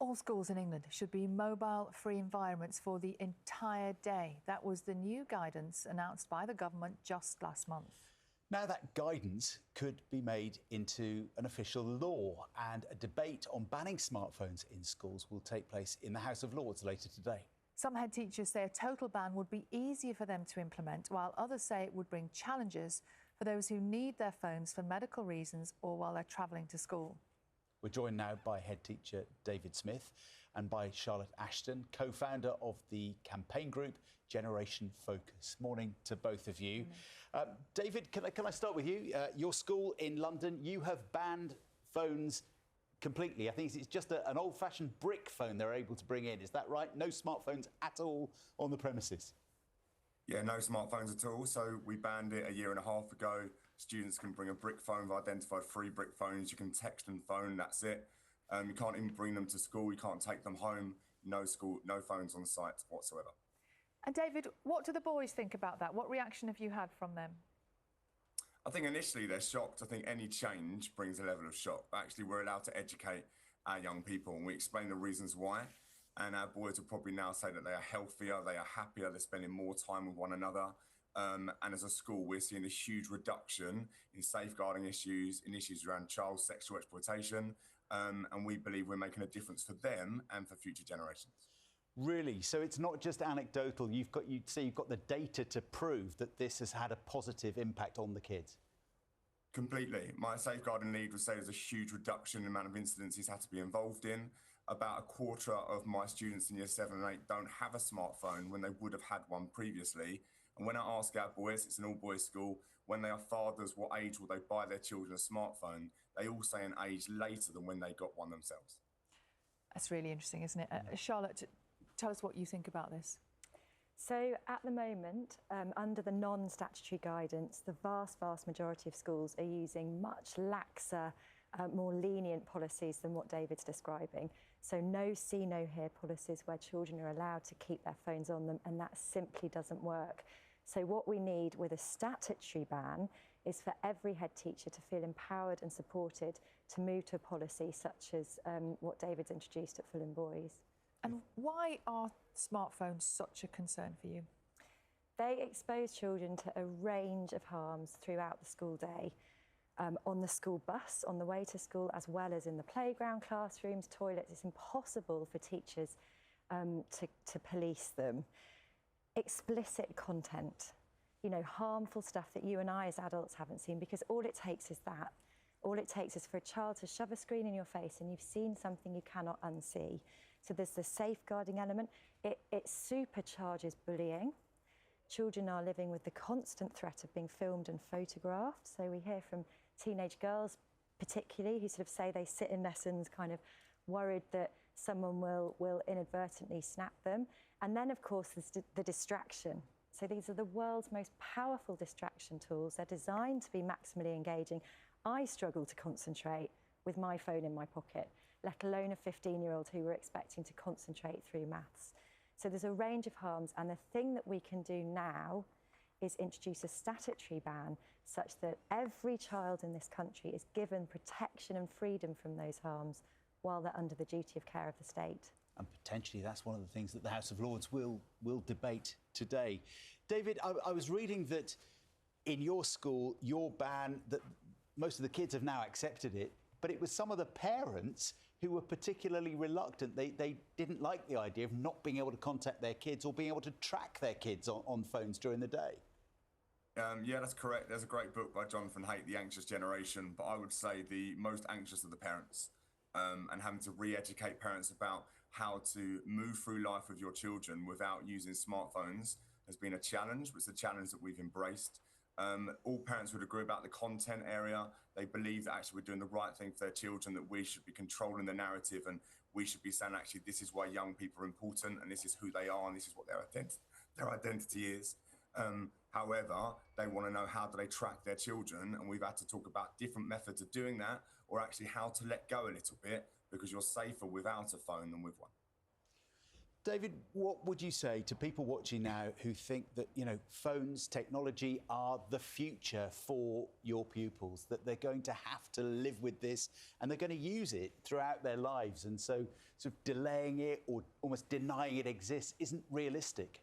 All schools in England should be mobile-free environments for the entire day. That was the new guidance announced by the government just last month. Now that guidance could be made into an official law, and a debate on banning smartphones in schools will take place in the House of Lords later today. Some head teachers say a total ban would be easier for them to implement, while others say it would bring challenges for those who need their phones for medical reasons or while they're travelling to school. We're joined now by head teacher David Smith and by Charlotte Ashton, co-founder of the campaign group Generation Focus. Morning to both of you. David, can I start with you? Your school in London, you have banned phones completely. I think it's just an old-fashioned brick phone they're able to bring in. Is that right? No smartphones at all on the premises? Yeah, no smartphones at all. So we banned it a year and a half ago. Students can bring a brick phone. We've identified 3 brick phones. You can text and phone, that's it. You can't even bring them to school. You can't take them home. No school, no phones on site whatsoever. And David, what do the boys think about that? What reaction have you had from them? I think initially they're shocked. I think any change brings a level of shock. But actually, we're allowed to educate our young people, and we explain the reasons why. And our boys will probably now say that they are healthier, they are happier, they're spending more time with one another. And as a school, we're seeing a huge reduction in safeguarding issues, in issues around child sexual exploitation. And we believe we're making a difference for them and for future generations. Really? So it's not just anecdotal. You've got the data to prove that this has had a positive impact on the kids? Completely. My safeguarding lead would say there's a huge reduction in the amount of incidents he's had to be involved in. About a quarter of my students in year 7 and 8 don't have a smartphone when they would have had one previously. And when I ask our boys, it's an all-boys school, when they are fathers, what age will they buy their children a smartphone? They all say an age later than when they got one themselves. That's really interesting, isn't it? Charlotte, tell us what you think about this. So at the moment, under the non-statutory guidance, the vast majority of schools are using much laxer, more lenient policies than what David's describing. So no see, no hear policies where children are allowed to keep their phones on them, and that simply doesn't work. So what we need with a statutory ban is for every head teacher to feel empowered and supported to move to a policy such as what David's introduced at Fulham Boys. And why are smartphones such a concern for you? They expose children to a range of harms throughout the school day, on the school bus, on the way to school, as well as in the playground, classrooms, toilets. It's impossible for teachers to police them. Explicit content, harmful stuff that you and I as adults haven't seen, because all it takes is that. All it takes is for a child to shove a screen in your face and you've seen something you cannot unsee. So there's the safeguarding element. It supercharges bullying. Children are living with the constant threat of being filmed and photographed. So we hear from teenage girls particularly who sort of say they sit in lessons kind of worried that someone will inadvertently snap them. And then, of course, there's the distraction. So these are the world's most powerful distraction tools. They're designed to be maximally engaging. I struggle to concentrate with my phone in my pocket, let alone a 15-year-old who we're expecting to concentrate through maths. So there's a range of harms, and the thing that we can do now is introduce a statutory ban such that every child in this country is given protection and freedom from those harms while they're under the duty of care of the state. And potentially that's one of the things that the House of Lords will debate today. David, I was reading that in your school, your ban, that most of the kids have now accepted it, but it was some of the parents who were particularly reluctant. They didn't like the idea of not being able to contact their kids or being able to track their kids on phones during the day. Yeah, that's correct. There's a great book by Jonathan Haidt, The Anxious Generation, but I would say the most anxious of the parents, and having to re-educate parents about how to move through life with your children without using smartphones has been a challenge, but it's a challenge that we've embraced. All parents would agree about the content area. They believe that actually we're doing the right thing for their children, that we should be controlling the narrative and we should be saying, actually, this is why young people are important and this is who they are and this is what their identity is. However, they want to know how do they track their children, and we've had to talk about different methods of doing that, or actually how to let go a little bit, because you're safer without a phone than with one. David, what would you say to people watching now who think that, you know, phones, technology are the future for your pupils, that they're going to have to live with this and they're going to use it throughout their lives, and so sort of delaying it or almost denying it exists isn't realistic?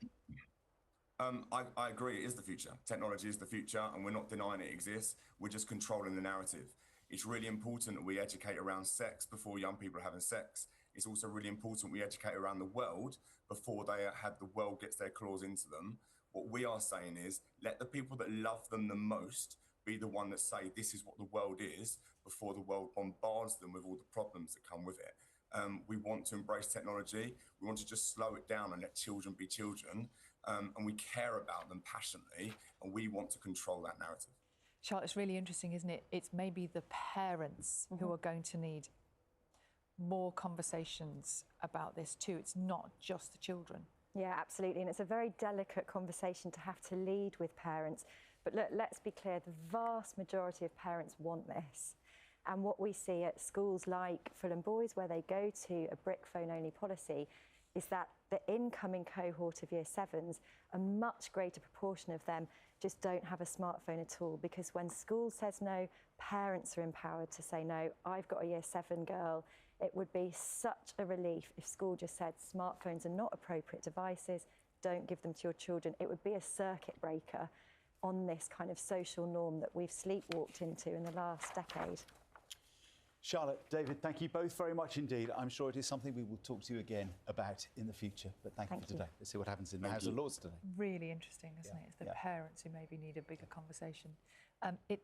I agree, it is the future. Technology is the future, and we're not denying it exists. We're just controlling the narrative. It's really important that we educate around sex before young people are having sex. It's also really important we educate around the world before the world gets their claws into them. What we are saying is, let the people that love them the most be the one that say this is what the world is before the world bombards them with all the problems that come with it. We want to embrace technology. We want to just slow it down and let children be children. And we care about them passionately, and we want to control that narrative. Charlotte, it's really interesting, isn't it? It's maybe the parents who are going to need more conversations about this too. It's not just the children. Yeah, absolutely. And it's a very delicate conversation to have to lead with parents. But look, let's be clear, the vast majority of parents want this. And what we see at schools like Fulham Boys, where they go to a brick phone-only policy, is that the incoming cohort of Year 7s, a much greater proportion of them just don't have a smartphone at all, because when school says no, parents are empowered to say no. I've got a Year 7 girl. It would be such a relief if school just said smartphones are not appropriate devices, don't give them to your children. It would be a circuit breaker on this kind of social norm that we've sleepwalked into in the last decade. Charlotte, David, thank you both very much indeed. I'm sure it is something we will talk to you again about in the future. But thank you for today. Let's see what happens in the House of Lords today. Really interesting, isn't it? It's the parents who maybe need a bigger conversation. It is